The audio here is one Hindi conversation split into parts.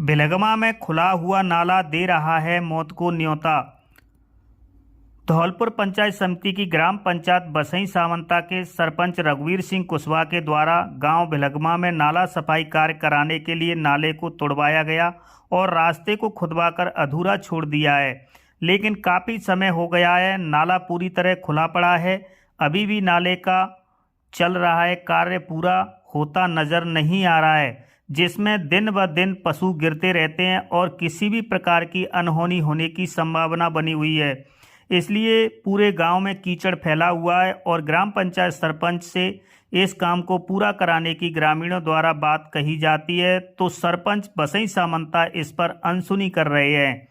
भिलगमा में खुला हुआ नाला दे रहा है मौत को न्योता। धौलपुर पंचायत समिति की ग्राम पंचायत बसई सावंता के सरपंच रघुवीर सिंह कुशवाहा के द्वारा गांव भिलगमा में नाला सफाई कार्य कराने के लिए नाले को तोड़वाया गया और रास्ते को खुदवाकर अधूरा छोड़ दिया है, लेकिन काफ़ी समय हो गया है, नाला पूरी तरह खुला पड़ा है। अभी भी नाले का चल रहा है, कार्य पूरा होता नजर नहीं आ रहा है, जिसमें दिन ब दिन पशु गिरते रहते हैं और किसी भी प्रकार की अनहोनी होने की संभावना बनी हुई है। इसलिए पूरे गांव में कीचड़ फैला हुआ है और ग्राम पंचायत सरपंच से इस काम को पूरा कराने की ग्रामीणों द्वारा बात कही जाती है, तो सरपंच बसई सामंता इस पर अनसुनी कर रहे हैं।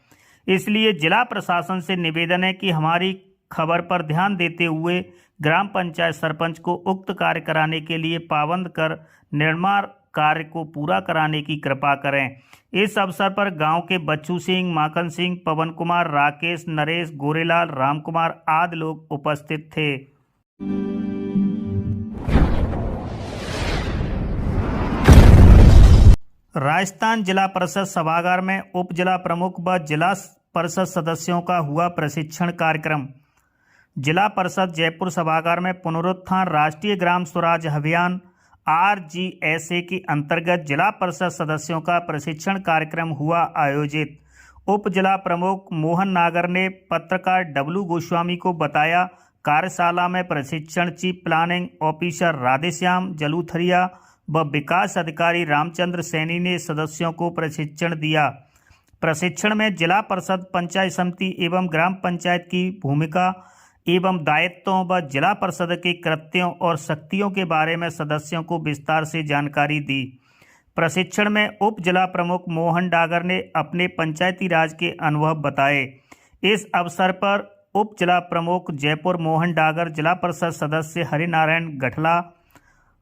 इसलिए जिला प्रशासन से निवेदन है कि हमारी खबर पर ध्यान देते हुए ग्राम पंचायत सरपंच को उक्त कार्य कराने के लिए पाबंद कर निर्माण कार्य को पूरा कराने की कृपा करें। इस अवसर पर गांव के बच्चू सिंह, माखन सिंह, पवन कुमार, राकेश, नरेश, गोरेलाल, राम कुमार आदि लोग उपस्थित थे। राजस्थान जिला परिषद सभागार में उप जिला प्रमुख व जिला परिषद सदस्यों का हुआ प्रशिक्षण कार्यक्रम। जिला परिषद जयपुर सभागार में पुनरुत्थान राष्ट्रीय ग्राम स्वराज अभियान RGSA के अंतर्गत जिला परिषद सदस्यों का प्रशिक्षण कार्यक्रम हुआ आयोजित। उप जिला प्रमुख मोहन नागर ने पत्रकार W गोस्वामी को बताया, कार्यशाला में प्रशिक्षण चीफ प्लानिंग ऑफिसर राधेश्याम जलूथरिया व विकास अधिकारी रामचंद्र सैनी ने सदस्यों को प्रशिक्षण दिया। प्रशिक्षण में जिला परिषद पंचायत समिति एवं ग्राम पंचायत की भूमिका एवं दायित्वों व जिला परिषद के कृत्यों और शक्तियों के बारे में सदस्यों को विस्तार से जानकारी दी। प्रशिक्षण में उप जिला प्रमुख मोहन डागर ने अपने पंचायती राज के अनुभव बताए। इस अवसर पर उप जिला प्रमुख जयपुर मोहन डागर, जिला परिषद सदस्य हरिनारायण गठला,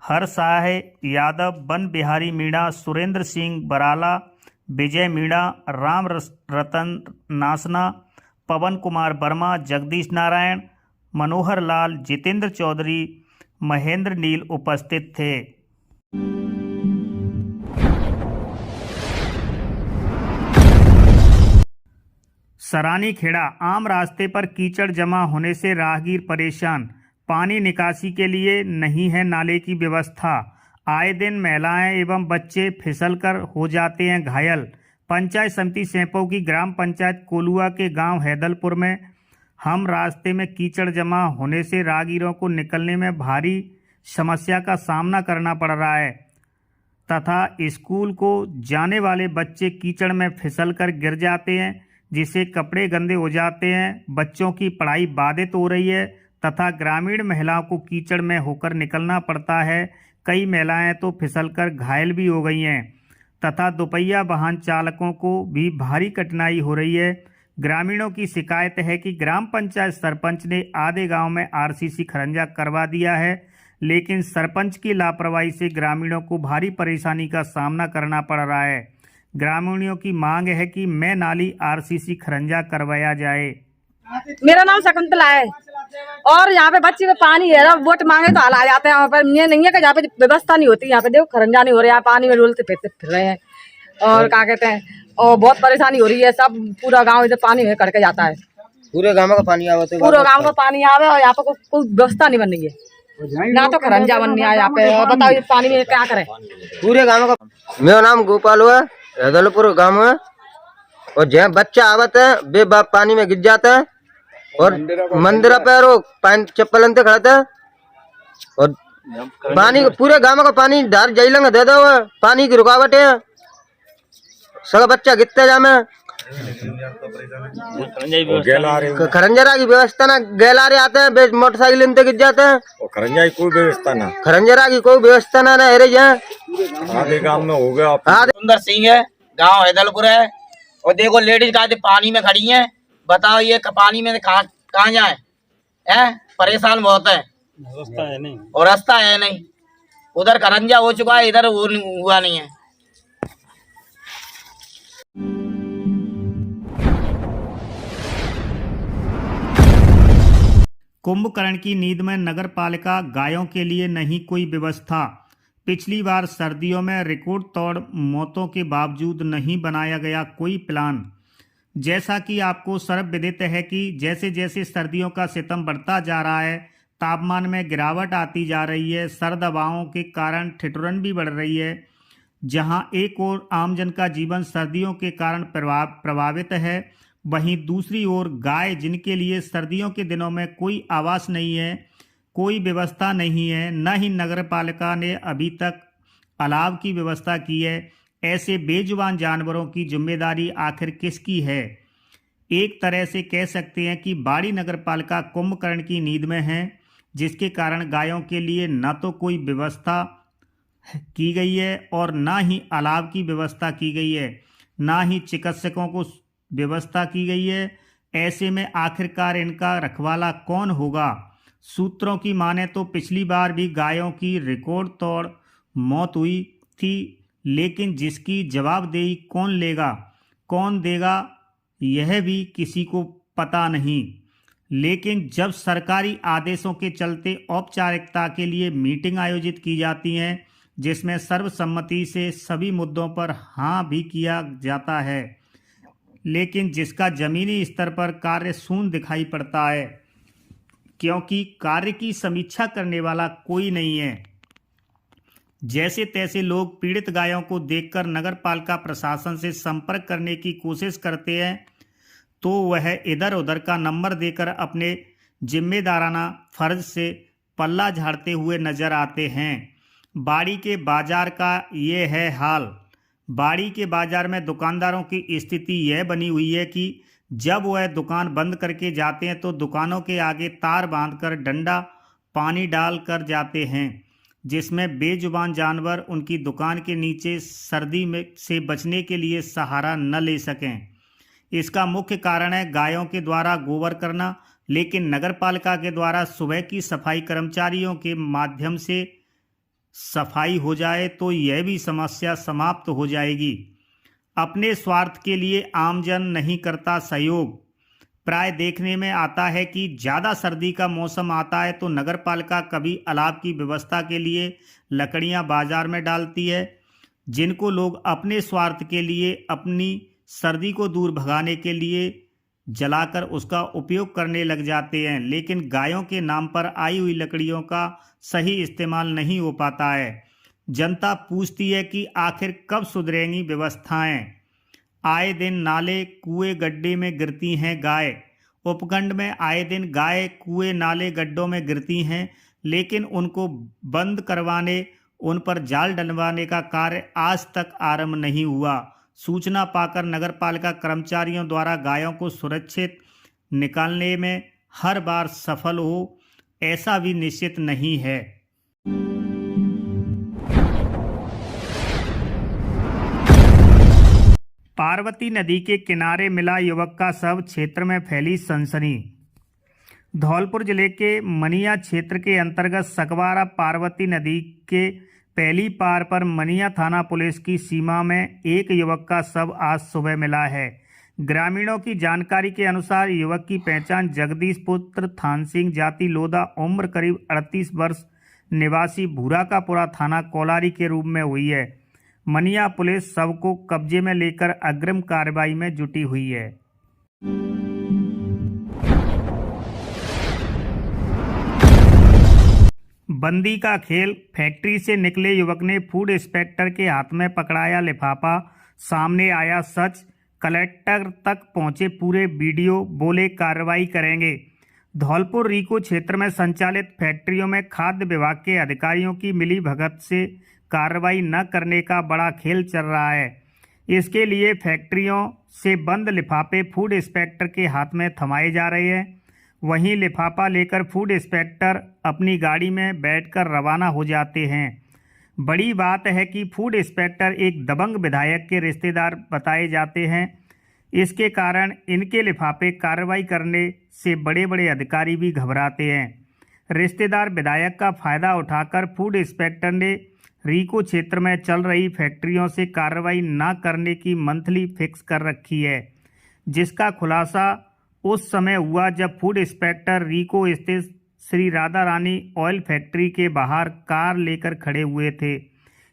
हर साह यादव, वन बिहारी मीणा, सुरेंद्र सिंह बराला, विजय मीणा, राम रतन नासना, पवन कुमार वर्मा, जगदीश नारायण, मनोहर लाल, जितेंद्र चौधरी, महेंद्र नील उपस्थित थे। सरानी खेड़ा आम रास्ते पर कीचड़ जमा होने से राहगीर परेशान। पानी निकासी के लिए नहीं है नाले की व्यवस्था। आए दिन महिलाएं एवं बच्चे फिसलकर हो जाते हैं घायल। पंचायत समिति सेंपौ की ग्राम पंचायत कोलुआ के गांव हैदलपुर में हम रास्ते में कीचड़ जमा होने से राहगीरों को निकलने में भारी समस्या का सामना करना पड़ रहा है तथा स्कूल को जाने वाले बच्चे कीचड़ में फिसलकर गिर जाते हैं, जिससे कपड़े गंदे हो जाते हैं। बच्चों की पढ़ाई बाधित हो रही है तथा ग्रामीण महिलाओं को कीचड़ में होकर निकलना पड़ता है। कई महिलाएं तो फिसलकर घायल भी हो गई हैं तथा दोपहिया वाहन चालकों को भी भारी कठिनाई हो रही है। ग्रामीणों की शिकायत है कि ग्राम पंचायत सरपंच ने आधे गांव में RCC खरंजा करवा दिया है, लेकिन सरपंच की लापरवाही से ग्रामीणों को भारी परेशानी का सामना करना पड़ रहा है। ग्रामीणों की मांग है कि मैं नाली RCC खरंजा करवाया जाए। मेरा नाम शकुंतला है और यहाँ पे बच्चे में पानी है, वोट मांगे तो हाल आ जाते हैं। यहाँ पर ये नहीं है कि यहाँ पे व्यवस्था नहीं होती। यहाँ पे देखो खरंजा नहीं हो रहा है, पानी में डोलते फिर रहे हैं और क्या कहते हैं, और बहुत परेशानी हो रही है। सब पूरा गांव इधर पानी में करके जाता है। पूरे गांव का पानी आवे, पूरा गांव का पानी आवे और यहाँ पे कोई व्यवस्था नहीं बन रही है, ना तो खरंजा बननी है यहाँ पे। और बताओ इस पानी में क्या करें। पूरे गांव का। मेरा नाम गोपाल हुआ, हैदलपुर गाँव है, और जहाँ बच्चा आवत है बे बाप पानी में गिर जाता है और मंदिर पे चप्पल अंते खड़ा था और पानी पूरे गांव का पानी धार जाइलंग दे दो। पानी की रुकावट है, सब बच्चा गिरते जामे। खरंजरा की व्यवस्था ना, गैलारे आते हैं मोटरसाइकिल इनते गिर जाते हैं। खरंजा की कोई व्यवस्था ना, खरंजरा की कोई व्यवस्था ना अरे जहाँ आधे गांव में हो गया। सुंदर सिंह है, गांव हैदलपुर है। और देखो लेडीज का पानी में खड़ी है, बताओ ये पानी में कहाँ जाए है, परेशान बहुत है। व्यवस्था है नहीं और रास्ता है नहीं। उधर खरंजा हो चुका है, इधर हुआ नहीं है। कुंभकर्ण की नींद में नगर पालिका, गायों के लिए नहीं कोई व्यवस्था। पिछली बार सर्दियों में रिकॉर्ड तोड़ मौतों के बावजूद नहीं बनाया गया कोई प्लान। जैसा कि आपको सर्वविदित है कि जैसे जैसे सर्दियों का सितम बढ़ता जा रहा है, तापमान में गिरावट आती जा रही है, सर्द हवाओं के कारण ठिठुरन भी बढ़ रही है। जहां एक ओर आमजन का जीवन सर्दियों के कारण प्रभावित है, वहीं दूसरी ओर गाय, जिनके लिए सर्दियों के दिनों में कोई आवास नहीं है, कोई व्यवस्था नहीं है, न ही नगर पालिका ने अभी तक अलाव की व्यवस्था की है, ऐसे बेजुबान जानवरों की जिम्मेदारी आखिर किसकी है? एक तरह से कह सकते हैं कि बाड़ी नगर पालिका कुंभकर्ण की नींद में है, जिसके कारण गायों के लिए न तो कोई व्यवस्था की गई है और ना ही अलाव की व्यवस्था की गई है, ना ही चिकित्सकों को व्यवस्था की गई है। ऐसे में आखिरकार इनका रखवाला कौन होगा? सूत्रों की माने तो पिछली बार भी गायों की रिकॉर्ड तोड़ मौत हुई थी, लेकिन जिसकी जवाबदेही कौन लेगा, कौन देगा, यह भी किसी को पता नहीं। लेकिन जब सरकारी आदेशों के चलते औपचारिकता के लिए मीटिंग आयोजित की जाती हैं, जिसमें सर्वसम्मति से सभी मुद्दों पर हाँ भी किया जाता है, लेकिन जिसका जमीनी स्तर पर कार्य शून्य दिखाई पड़ता है, क्योंकि कार्य की समीक्षा करने वाला कोई नहीं है। जैसे तैसे लोग पीड़ित गायों को देखकर नगर पालिका प्रशासन से संपर्क करने की कोशिश करते हैं, तो वह इधर उधर का नंबर देकर अपने जिम्मेदाराना फर्ज से पल्ला झाड़ते हुए नजर आते हैं। बाड़ी के बाजार का ये है हाल। बाड़ी के बाजार में दुकानदारों की स्थिति यह बनी हुई है कि जब वह दुकान बंद करके जाते हैं तो दुकानों के आगे तार बांधकर डंडा पानी डाल कर जाते हैं, जिसमें बेजुबान जानवर उनकी दुकान के नीचे सर्दी में से बचने के लिए सहारा न ले सकें। इसका मुख्य कारण है गायों के द्वारा गोबर करना, लेकिन नगर पालिका के द्वारा सुबह की सफाई कर्मचारियों के माध्यम से सफाई हो जाए तो यह भी समस्या समाप्त हो जाएगी। अपने स्वार्थ के लिए आमजन नहीं करता सहयोग। प्राय देखने में आता है कि ज़्यादा सर्दी का मौसम आता है तो नगर पालिका कभी अलाव की व्यवस्था के लिए लकड़ियां बाजार में डालती है, जिनको लोग अपने स्वार्थ के लिए, अपनी सर्दी को दूर भगाने के लिए जलाकर उसका उपयोग करने लग जाते हैं। लेकिन गायों के नाम पर आई हुई लकड़ियों का सही इस्तेमाल नहीं हो पाता है। जनता पूछती है कि आखिर कब सुधरेंगी व्यवस्थाएं? आए दिन नाले, कुएं, गड्ढे में गिरती हैं गाय। उपखंड में आए दिन गाय कुएं, नाले, गड्ढों में गिरती हैं, लेकिन उनको बंद करवाने, उन पर जाल डलवाने का कार्य आज तक आरंभ नहीं हुआ। सूचना पाकर नगर पालिका कर्मचारियों द्वारा गायों को सुरक्षित निकालने में हर बार सफल हो, ऐसा भी निश्चित नहीं है। पार्वती नदी के किनारे मिला युवक का शव, क्षेत्र में फैली सनसनी। धौलपुर जिले के मनिया क्षेत्र के अंतर्गत सकवारा पार्वती नदी के पहली पार पर मनिया थाना पुलिस की सीमा में एक युवक का शव आज सुबह मिला है। ग्रामीणों की जानकारी के अनुसार युवक की पहचान जगदीश पुत्र थान सिंह, जाति लोधा, उम्र करीब 38 वर्ष, निवासी भूराकापुरा, थाना कोलारी के रूप में हुई है। मनिया पुलिस शव को कब्जे में लेकर अग्रिम कार्रवाई में जुटी हुई है। बंदी का खेल, फैक्ट्री से निकले युवक ने फूड इंस्पेक्टर के हाथ में पकड़ाया लिफाफा, सामने आया सच, कलेक्टर तक पहुंचे पूरे वीडियो, बोले कार्रवाई करेंगे। धौलपुर रीको क्षेत्र में संचालित फैक्ट्रियों में खाद्य विभाग के अधिकारियों की मिली भगत से कार्रवाई न करने का बड़ा खेल चल रहा है। इसके लिए फैक्ट्रियों से बंद लिफाफे फूड इंस्पेक्टर के हाथ में थमाए जा रहे हैं। वहीं लिफाफा लेकर फूड इंस्पेक्टर अपनी गाड़ी में बैठकर रवाना हो जाते हैं। बड़ी बात है कि फूड इंस्पेक्टर एक दबंग विधायक के रिश्तेदार बताए जाते हैं। इसके कारण इनके लिफाफे कार्रवाई करने से बड़े बड़े अधिकारी भी घबराते हैं। रिश्तेदार विधायक का फायदा उठाकर फूड इंस्पेक्टर ने रीको क्षेत्र में चल रही फैक्ट्रियों से कार्रवाई न करने की मंथली फिक्स कर रखी है, जिसका खुलासा उस समय हुआ जब फूड इंस्पेक्टर रीको स्थित श्री राधा रानी ऑयल फैक्ट्री के बाहर कार लेकर खड़े हुए थे।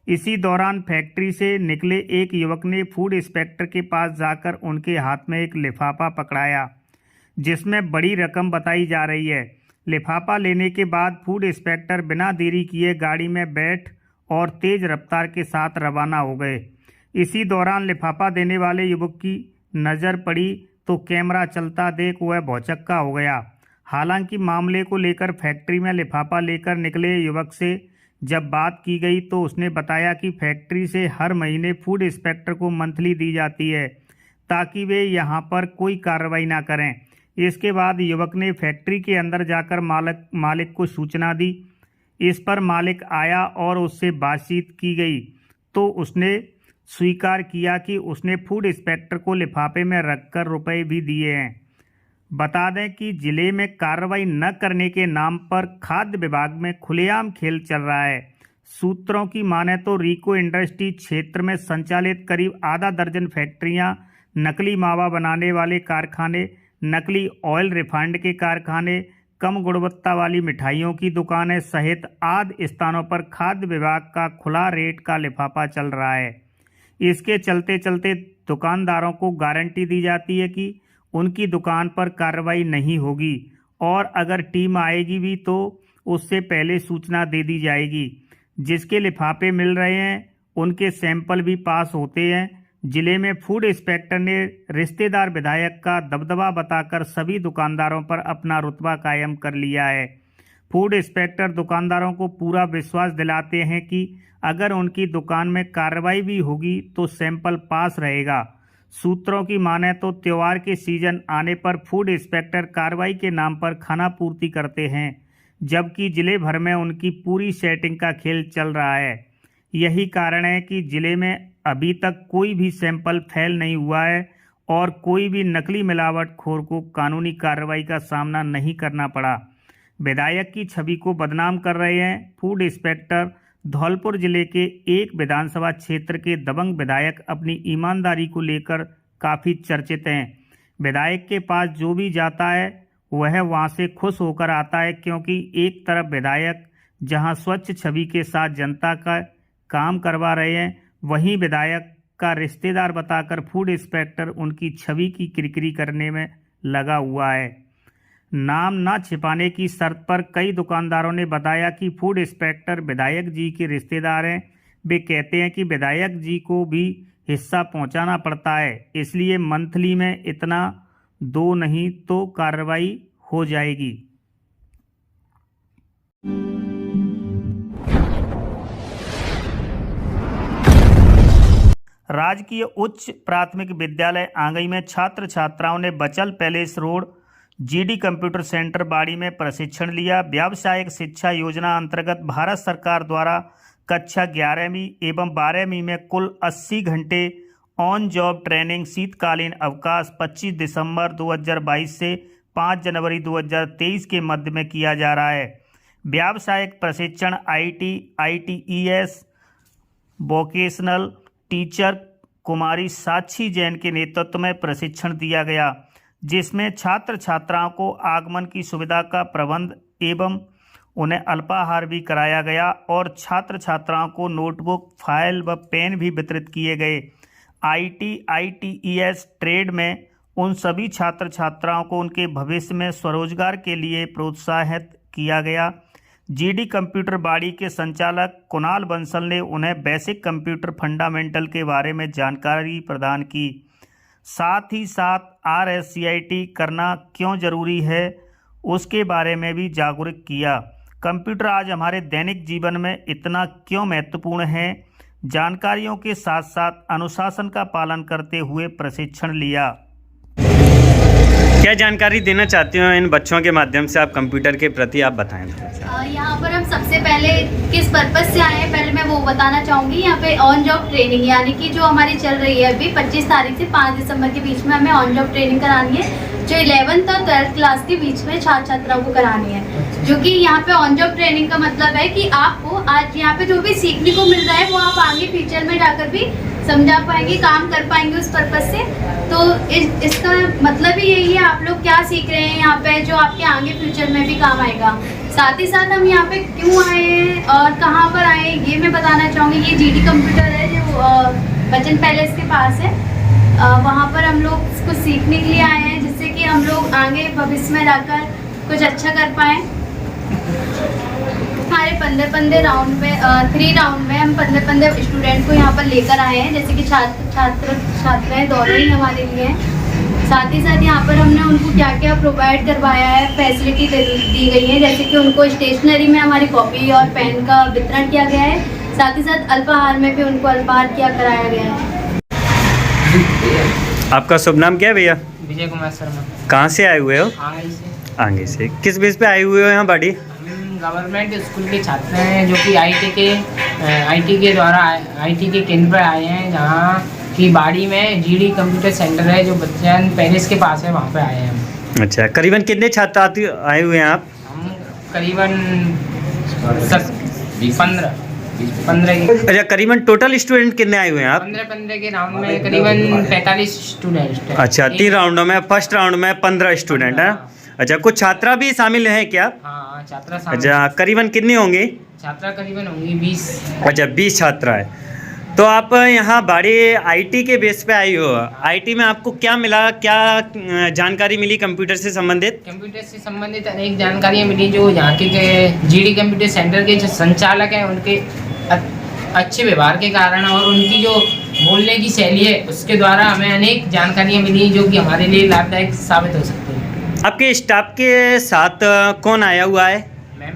इसी दौरान फैक्ट्री से निकले एक युवक ने फूड इंस्पेक्टर के पास जाकर उनके हाथ में एक लिफाफा पकड़ाया जिसमें बड़ी रकम बताई जा रही है। लिफाफा लेने के बाद फूड इंस्पेक्टर बिना देरी किए गाड़ी में बैठ और तेज रफ्तार के साथ रवाना हो गए। इसी दौरान लिफाफा देने वाले युवक की नज़र पड़ी तो कैमरा चलता देख वह भौचक्का हो गया। हालांकि मामले को लेकर फैक्ट्री में लिफाफा लेकर निकले युवक से जब बात की गई तो उसने बताया कि फैक्ट्री से हर महीने फूड इंस्पेक्टर को मंथली दी जाती है ताकि वे यहां पर कोई कार्रवाई ना करें। इसके बाद युवक ने फैक्ट्री के अंदर जाकर मालिक को सूचना दी। इस पर मालिक आया और उससे बातचीत की गई तो उसने स्वीकार किया कि उसने फूड इंस्पेक्टर को लिफाफे में रखकर रुपए भी दिए हैं। बता दें कि जिले में कार्रवाई न करने के नाम पर खाद्य विभाग में खुलेआम खेल चल रहा है। सूत्रों की माने तो रीको इंडस्ट्री क्षेत्र में संचालित करीब आधा दर्जन फैक्ट्रियां, नकली मावा बनाने वाले कारखाने, नकली ऑयल रिफाइंड के कारखाने, कम गुणवत्ता वाली मिठाइयों की दुकानें सहित आदि स्थानों पर खाद्य विभाग का खुला रेट का लिफाफा चल रहा है। इसके चलते चलते दुकानदारों को गारंटी दी जाती है कि उनकी दुकान पर कार्रवाई नहीं होगी और अगर टीम आएगी भी तो उससे पहले सूचना दे दी जाएगी। जिसके लिफाफे मिल रहे हैं उनके सैंपल भी पास होते हैं। जिले में फूड इंस्पेक्टर ने रिश्तेदार विधायक का दबदबा बताकर सभी दुकानदारों पर अपना रुतबा कायम कर लिया है। फूड इंस्पेक्टर दुकानदारों को पूरा विश्वास दिलाते हैं कि अगर उनकी दुकान में कार्रवाई भी होगी तो सैंपल पास रहेगा। सूत्रों की माने तो त्योहार के सीजन आने पर फूड इंस्पेक्टर कार्रवाई के नाम पर खाना पूर्ति करते हैं, जबकि जिले भर में उनकी पूरी सेटिंग का खेल चल रहा है। यही कारण है कि जिले में अभी तक कोई भी सैंपल फेल नहीं हुआ है और कोई भी नकली मिलावटखोर को कानूनी कार्रवाई का सामना नहीं करना पड़ा। विधायक की छवि को बदनाम कर रहे हैं फूड इंस्पेक्टर। धौलपुर जिले के एक विधानसभा क्षेत्र के दबंग विधायक अपनी ईमानदारी को लेकर काफ़ी चर्चित हैं। विधायक के पास जो भी जाता है वह वहां से खुश होकर आता है, क्योंकि एक तरफ विधायक जहां स्वच्छ छवि के साथ जनता का काम करवा रहे हैं, वहीं विधायक का रिश्तेदार बताकर फूड इंस्पेक्टर उनकी छवि की किरकिरी करने में लगा हुआ है। नाम ना छिपाने की शर्त पर कई दुकानदारों ने बताया कि फूड इंस्पेक्टर विधायक जी के रिश्तेदार हैं। वे कहते हैं कि विधायक जी को भी हिस्सा पहुंचाना पड़ता है, इसलिए मंथली में इतना दो नहीं तो कार्रवाई हो जाएगी। राजकीय उच्च प्राथमिक विद्यालय आंगई में छात्र छात्राओं ने बचल palace road GD computer centre बाड़ी में प्रशिक्षण लिया। व्यावसायिक शिक्षा योजना अंतर्गत भारत सरकार द्वारा कक्षा 11वीं एवं 12वीं में कुल 80 घंटे ऑन जॉब ट्रेनिंग शीतकालीन अवकाश 25 दिसंबर 2022 से 5 जनवरी 2023 के मध्य में किया जा रहा है। व्यावसायिक प्रशिक्षण आईटी, आईटीईएस, वोकेशनल टीचर कुमारी साक्षी जैन के नेतृत्व में प्रशिक्षण दिया गया, जिसमें छात्र छात्राओं को आगमन की सुविधा का प्रबंध एवं उन्हें अल्पाहार भी कराया गया और छात्र छात्राओं को नोटबुक, फाइल व पेन भी वितरित किए गए। आईटी, आईटीईएस ट्रेड में उन सभी छात्र छात्राओं को उनके भविष्य में स्वरोजगार के लिए प्रोत्साहित किया गया। जीडी कंप्यूटर बाड़ी के संचालक कुणाल बंसल ने उन्हें बेसिक कंप्यूटर फंडामेंटल के बारे में जानकारी प्रदान की। साथ ही साथ RSCIT करना क्यों जरूरी है उसके बारे में भी जागरूक किया। कंप्यूटर आज हमारे दैनिक जीवन में इतना क्यों महत्वपूर्ण है, जानकारियों के साथ साथ अनुशासन का पालन करते हुए प्रशिक्षण लिया। क्या जानकारी देना चाहते हो इन बच्चों के माध्यम से आप कंप्यूटर के प्रति आप बताएं। यहाँ पर हम सबसे पहले किस पर्पस से आए हैं पहले मैं वो बताना चाहूँगी। यहाँ पे ऑन जॉब ट्रेनिंग यानी कि जो हमारी चल रही है अभी 25 तारीख से 5 दिसंबर के बीच में हमें ऑन जॉब ट्रेनिंग करानी है, जो 11th और 12th क्लास के बीच में छात्र छात्राओं को करानी है। जो कि यहाँ पे ऑन जॉब ट्रेनिंग का मतलब है कि आपको आज यहाँ पे जो भी सीखने को मिल रहा है वो आप आगे फ्यूचर में जाकर भी समझा पाएंगे, काम कर पाएंगे उस पर्पज से। तो इसका मतलब ही यही है, आप लोग क्या सीख रहे हैं यहाँ पे जो आपके आगे फ्यूचर में भी काम आएगा। साथ ही साथ हम यहाँ पे क्यों आए हैं और कहाँ पर आए हैं ये मैं बताना चाहूँगी। ये जीडी कंप्यूटर है जो बच्चन पैलेस के पास है। वहाँ पर हम लोग कुछ सीखने के लिए आए हैं जिससे कि हम लोग आगे भविष्य में जाकर कुछ अच्छा कर पाएँ। हमारे 15 राउंड में 3 राउंड में हम 15 स्टूडेंट को यहाँ पर लेकर आए हैं, जैसे कि छात्राएँ दोनों ही हमारे लिए हैं। साथ ही साथ यहाँ पर हमने उनको क्या क्या प्रोवाइड करवाया है, फैसिलिटी दी गई है, जैसे कि उनको स्टेशनरी में हमारी कॉपी और पेन का वितरण किया गया है। साथ ही साथ अल्पाहार में भी उनको अल्पाहार किया कराया गया है। आपका शुभ नाम क्या है भैया? विजय कुमार शर्मा। कहाँ से आए हुए हो? आंगई से। आगे से किस बेस पे आए हुए हो यहाँ बाड़ी? हम गवर्नमेंट स्कूल के छात्र हैं जो कि आईटी के केंद्र पर आए हैं, जहाँ की बाड़ी में जीडी कंप्यूटर सेंटर है जो बच्चन पैलेस के पास है, वहाँ पे आए हैं हम। अच्छा, करीबन कितने छात्र आए हुए हैं आप? हम करीबन 15 अच्छा, करीबन टोटल स्टूडेंट कितने आए हुए हैं आप? 15 के राउंड में करीबन 45 स्टूडेंट। अच्छा, 3 राउंडों में, फर्स्ट राउंड में 15 स्टूडेंट हैं। अच्छा, कुछ छात्रा भी शामिल हैं क्या? हाँ, छात्रा शामिल। अच्छा, करीबन कितनी होंगी? छात्रा करीबन होंगी 20। अच्छा, 20 छात्रा है। तो आप यहाँ बाड़ी आईटी के बेस पे आई हो, आईटी में आपको क्या मिला, क्या जानकारी मिली कंप्यूटर से संबंधित? कंप्यूटर से संबंधित अनेक जानकारियाँ मिली। जो यहाँ के जीडी कंप्यूटर सेंटर के जो संचालक हैं उनके अच्छे व्यवहार के कारण और उनकी जो बोलने की शैली है उसके द्वारा हमें अनेक जानकारियाँ मिली जो कि हमारे लिए लाभदायक साबित हो सकती है। आपके स्टाफ के साथ कौन आया हुआ है? मैम।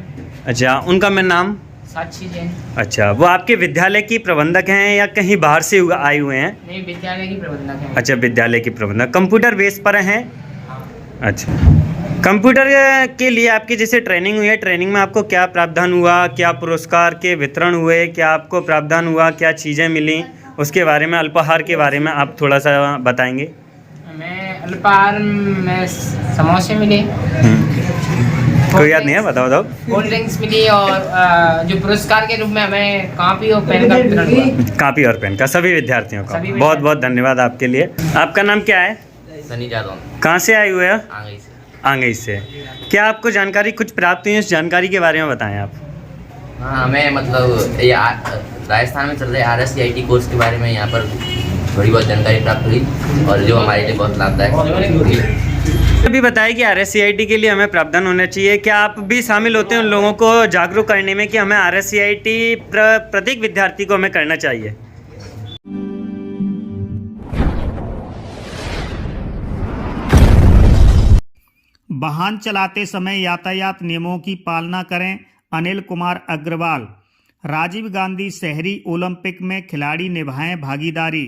अच्छा, उनका मैं नाम? साक्षी जैन। अच्छा, वो आपके विद्यालय की प्रबंधक हैं या कहीं बाहर से आए हुए हैं? नहीं, विद्यालय की प्रबंधक हैं। अच्छा, विद्यालय की प्रबंधक। कंप्यूटर बेस पर हैं? अच्छा, कंप्यूटर के लिए आपकी जैसे ट्रेनिंग हुई है, ट्रेनिंग में आपको क्या प्रावधान हुआ, क्या पुरस्कार के वितरण हुए, क्या आपको प्रावधान हुआ, क्या चीज़ें मिली, उसके बारे में, अल्पाहार के बारे में आप थोड़ा सा बताएंगे? मैं अल्पाहार में समोसे मिले, कोई याद नहीं है, बताओ। कोल्ड ड्रिंक्स मिली और जो पुरस्कार के रूप में हमें कॉपी और पेन का वितरण हुआ। कॉपी और पेन का सभी विद्यार्थियों का बहुत बहुत धन्यवाद आपके लिए। आपका नाम क्या है? सनी जादव। कहाँ से आए हुए हैं? आंगई से। आंगई से। क्या आपको जानकारी कुछ प्राप्त हुई है? उस जानकारी के बारे में बताएं आप। हाँ, हमें मतलब ये राजस्थान में चल रहे RSCIT कोर्स के बारे में यहाँ पर थोड़ी बहुत जानकारी प्राप्त हुई और जो हमारे लिए बहुत लाभदायक हुई। अभी बताया कि RSCIT के लिए हमें प्रावधान होना चाहिए। क्या आप भी शामिल होते हैं उन लोगों को जागरूक करने में कि हमें RSCIT प्रत्येक विद्यार्थी को हमें करना चाहिए? वाहन चलाते समय यातायात नियमों की पालना करें। अनिल कुमार अग्रवाल। राजीव गांधी शहरी ओलंपिक में खिलाड़ी निभाएं भागीदारी।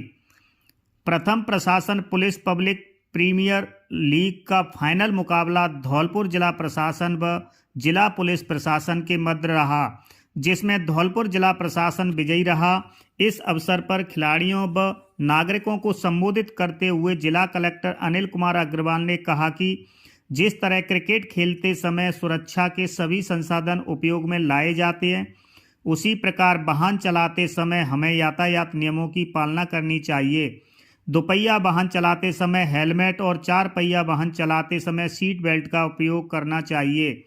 प्रथम प्रशासन पुलिस पब्लिक प्रीमियर लीग का फाइनल मुकाबला धौलपुर जिला प्रशासन व जिला पुलिस प्रशासन के मध्य रहा, जिसमें धौलपुर जिला प्रशासन विजयी रहा। इस अवसर पर खिलाड़ियों व नागरिकों को संबोधित करते हुए जिला कलेक्टर अनिल कुमार अग्रवाल ने कहा कि जिस तरह क्रिकेट खेलते समय सुरक्षा के सभी संसाधन उपयोग में लाए जाते हैं, उसी प्रकार वाहन चलाते समय हमें यातायात नियमों की पालना करनी चाहिए। दोपहिया वाहन चलाते समय हेलमेट और 4 पहिया वाहन चलाते समय सीट बेल्ट का उपयोग करना चाहिए।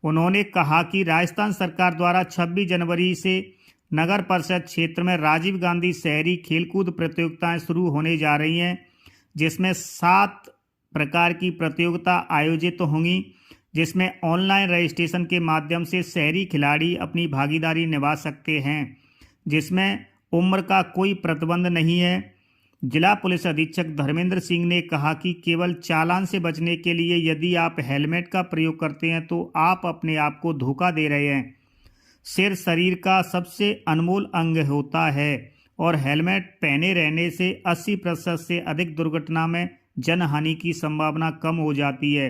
उन्होंने कहा कि राजस्थान सरकार द्वारा 26 जनवरी से नगर परिषद क्षेत्र में राजीव गांधी शहरी खेलकूद प्रतियोगिताएं शुरू होने जा रही हैं, जिसमें 7 प्रकार की प्रतियोगिता आयोजित होंगी, जिसमें ऑनलाइन रजिस्ट्रेशन के माध्यम से शहरी खिलाड़ी अपनी भागीदारी निभा सकते हैं, जिसमें उम्र का कोई प्रतिबंध नहीं है। जिला पुलिस अधीक्षक धर्मेंद्र सिंह ने कहा कि केवल चालान से बचने के लिए यदि आप हेलमेट का प्रयोग करते हैं तो आप अपने आप को धोखा दे रहे हैं। सिर शरीर का सबसे अनमोल अंग होता है और हेलमेट पहने रहने से 80% से अधिक दुर्घटना में जनहानि की संभावना कम हो जाती है।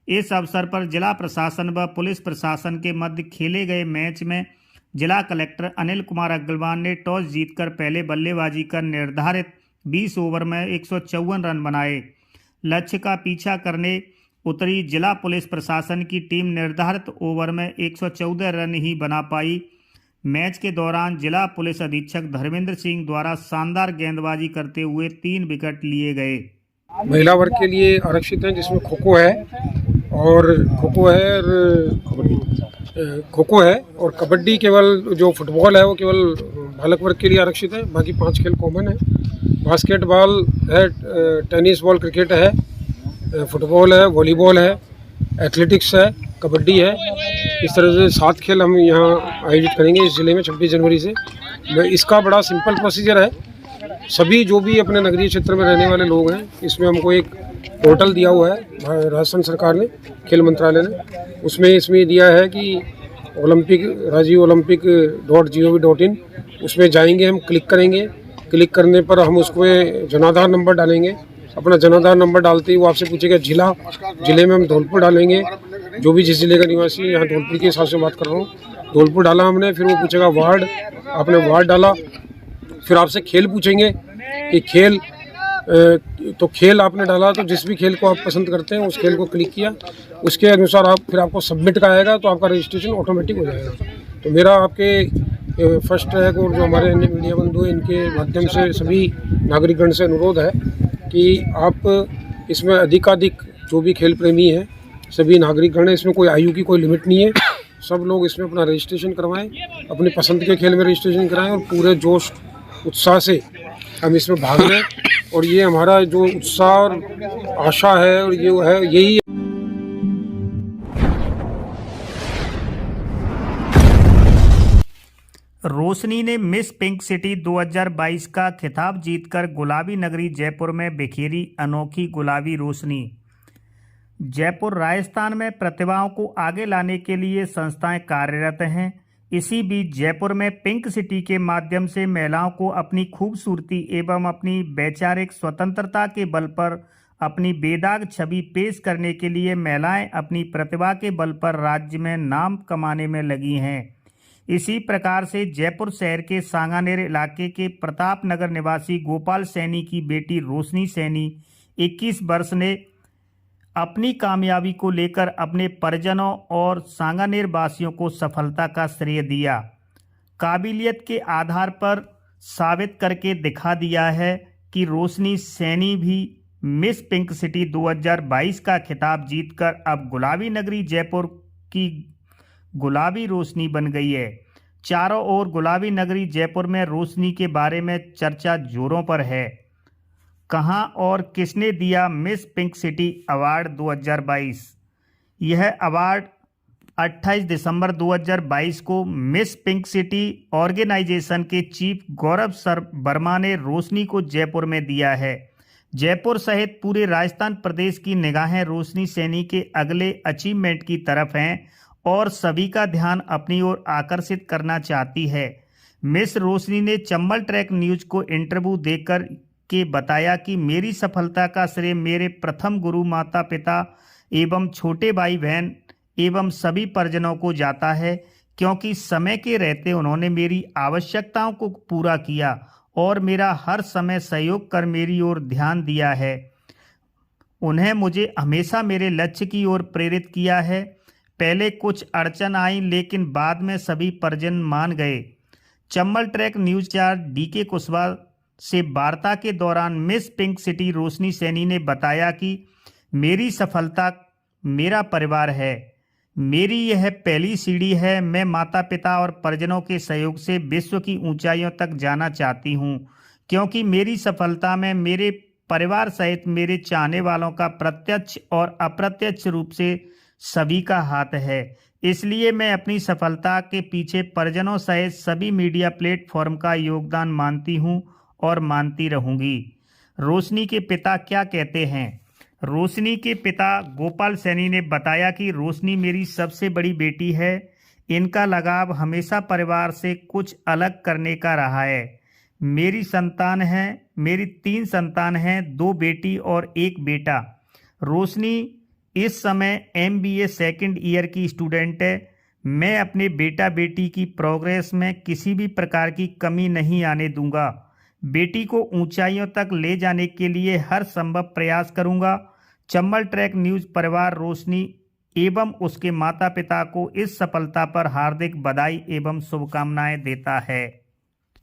इस अवसर पर जिला प्रशासन व पुलिस प्रशासन के मध्य खेले गए मैच में जिला कलेक्टर अनिल कुमार अग्रवाल ने टॉस जीतकर पहले बल्लेबाजी कर निर्धारित 20 ओवर में 154 रन बनाए। लक्ष्य का पीछा करने उतरी जिला पुलिस प्रशासन की टीम निर्धारित ओवर में 114 रन ही बना पाई। मैच के दौरान जिला पुलिस अधीक्षक धर्मेंद्र सिंह द्वारा शानदार गेंदबाजी करते हुए 3 विकेट लिए गए। महिला वर्ग के लिए आरक्षित हैं, जिसमें खो खो है और खो खो है और कबड्डी केवल जो फुटबॉल है वो केवल बालक वर्ग के लिए आरक्षित है, बाकी 5 खेल कॉमन है। बास्केटबॉल है, टेनिस बॉल, क्रिकेट है, फुटबॉल है, वॉलीबॉल है, एथलेटिक्स है, कबड्डी है। इस तरह से 7 खेल हम यहाँ आयोजित करेंगे इस ज़िले में 26 जनवरी से। इसका बड़ा सिंपल प्रोसीजर है। सभी जो भी अपने नगरीय क्षेत्र में रहने वाले लोग हैं, इसमें हमको एक पोर्टल दिया हुआ है राजस्थान सरकार ने, खेल मंत्रालय ने। इसमें दिया है कि राजीव ओलंपिक.gov.in, उसमें जाएंगे, हम क्लिक करेंगे। क्लिक करने पर हम उसमें जनाधार नंबर डालेंगे। अपना जनाधार नंबर डालते ही वो आपसे पूछेगा जिले में हम धौलपुर डालेंगे। जो भी जिस जिले का निवासी है, यहाँ धौलपुर के हिसाब से बात कर रहा हूँ, धौलपुर डाला हमने। फिर वो पूछेगा वार्ड, आपने वार्ड डाला। फिर आपसे खेल पूछेंगे कि तो खेल आपने डाला, तो जिस भी खेल को आप पसंद करते हैं उस खेल को क्लिक किया, उसके अनुसार फिर आपको सबमिट का आएगा, तो आपका रजिस्ट्रेशन ऑटोमेटिक हो जाएगा। तो मेरा आपके फर्स्ट ट्रैक और जो हमारे अन्य मीडिया बंधु हैं, इनके माध्यम से सभी नागरिकगण से अनुरोध है कि आप इसमें अधिकाधिक जो भी खेल प्रेमी हैं, सभी नागरिकगण, इसमें कोई आयु की कोई लिमिट नहीं है। सब लोग इसमें अपना रजिस्ट्रेशन करवाएं, अपनी पसंद के खेल में रजिस्ट्रेशन कराएं और पूरे जोश उत्साह से हम इसमें भाग लें। और ये हमारा जो उत्साह और आशा है और ये है, यही रोशनी ने मिस पिंक सिटी 2022 का खिताब जीतकर गुलाबी नगरी जयपुर में बिखेरी अनोखी गुलाबी रोशनी। जयपुर राजस्थान में प्रतिभाओं को आगे लाने के लिए संस्थाएं कार्यरत हैं। इसी बीच जयपुर में पिंक सिटी के माध्यम से महिलाओं को अपनी खूबसूरती एवं अपनी वैचारिक स्वतंत्रता के बल पर अपनी बेदाग छवि पेश करने के लिए महिलाएं अपनी प्रतिभा के बल पर राज्य में नाम कमाने में लगी हैं। इसी प्रकार से जयपुर शहर के सांगानेर इलाके के प्रताप नगर निवासी गोपाल सैनी की बेटी रोशनी सैनी 21 वर्ष ने अपनी कामयाबी को लेकर अपने परिजनों और सांगानेर वासियों को सफलता का श्रेय दिया। काबिलियत के आधार पर साबित करके दिखा दिया है कि रोशनी सैनी भी मिस पिंक सिटी 2022 का खिताब जीतकर अब गुलाबी नगरी जयपुर की गुलाबी रोशनी बन गई है। चारों ओर गुलाबी नगरी जयपुर में रोशनी के बारे में चर्चा जोरों पर है। कहां और किसने दिया मिस पिंक सिटी अवार्ड 2022? यह अवार्ड 28 दिसंबर 2022 को मिस पिंक सिटी ऑर्गेनाइजेशन के चीफ गौरव सर वर्मा ने रोशनी को जयपुर में दिया है। जयपुर सहित पूरे राजस्थान प्रदेश की निगाहें रोशनी सैनी के अगले अचीवमेंट की तरफ हैं और सभी का ध्यान अपनी ओर आकर्षित करना चाहती है। मिस रोशनी ने चंबल ट्रैक न्यूज को इंटरव्यू देकर के बताया कि मेरी सफलता का श्रेय मेरे प्रथम गुरु माता पिता एवं छोटे भाई बहन एवं सभी परिजनों को जाता है, क्योंकि समय के रहते उन्होंने मेरी आवश्यकताओं को पूरा किया और मेरा हर समय सहयोग कर मेरी ओर ध्यान दिया है। उन्हें मुझे हमेशा मेरे लक्ष्य की ओर प्रेरित किया है। पहले कुछ अड़चन आई, लेकिन बाद में सभी परिजन मान गए। Chambal track news 4 DK Kushwaha से वार्ता के दौरान miss pink city Roshni Saini ने बताया कि मेरी सफलता मेरा परिवार है। मेरी यह पहली सीढ़ी है। मैं माता पिता और परिजनों के सहयोग से विश्व की ऊंचाइयों तक जाना चाहती हूं, क्योंकि मेरी सफलता में मेरे परिवार सहित मेरे चाहने वालों का प्रत्यक्ष और अप्रत्यक्ष रूप से सभी का हाथ है। इसलिए मैं अपनी सफलता के पीछे परिजनों सहित सभी मीडिया प्लेटफॉर्म का योगदान मानती हूं और मानती रहूंगी। रोशनी के पिता क्या कहते हैं? रोशनी के पिता गोपाल सैनी ने बताया कि रोशनी मेरी सबसे बड़ी बेटी है। इनका लगाव हमेशा परिवार से कुछ अलग करने का रहा है। मेरी 3 संतान हैं, 2 बेटी और 1 बेटा। रोशनी इस समय MBA सेकंड ईयर की स्टूडेंट है। मैं अपने बेटा बेटी की प्रोग्रेस में किसी भी प्रकार की कमी नहीं आने दूंगा। बेटी को ऊंचाइयों तक ले जाने के लिए हर संभव प्रयास करूंगा। चंबल ट्रैक न्यूज परिवार रोशनी एवं उसके माता पिता को इस सफलता पर हार्दिक बधाई एवं शुभकामनाएं देता है।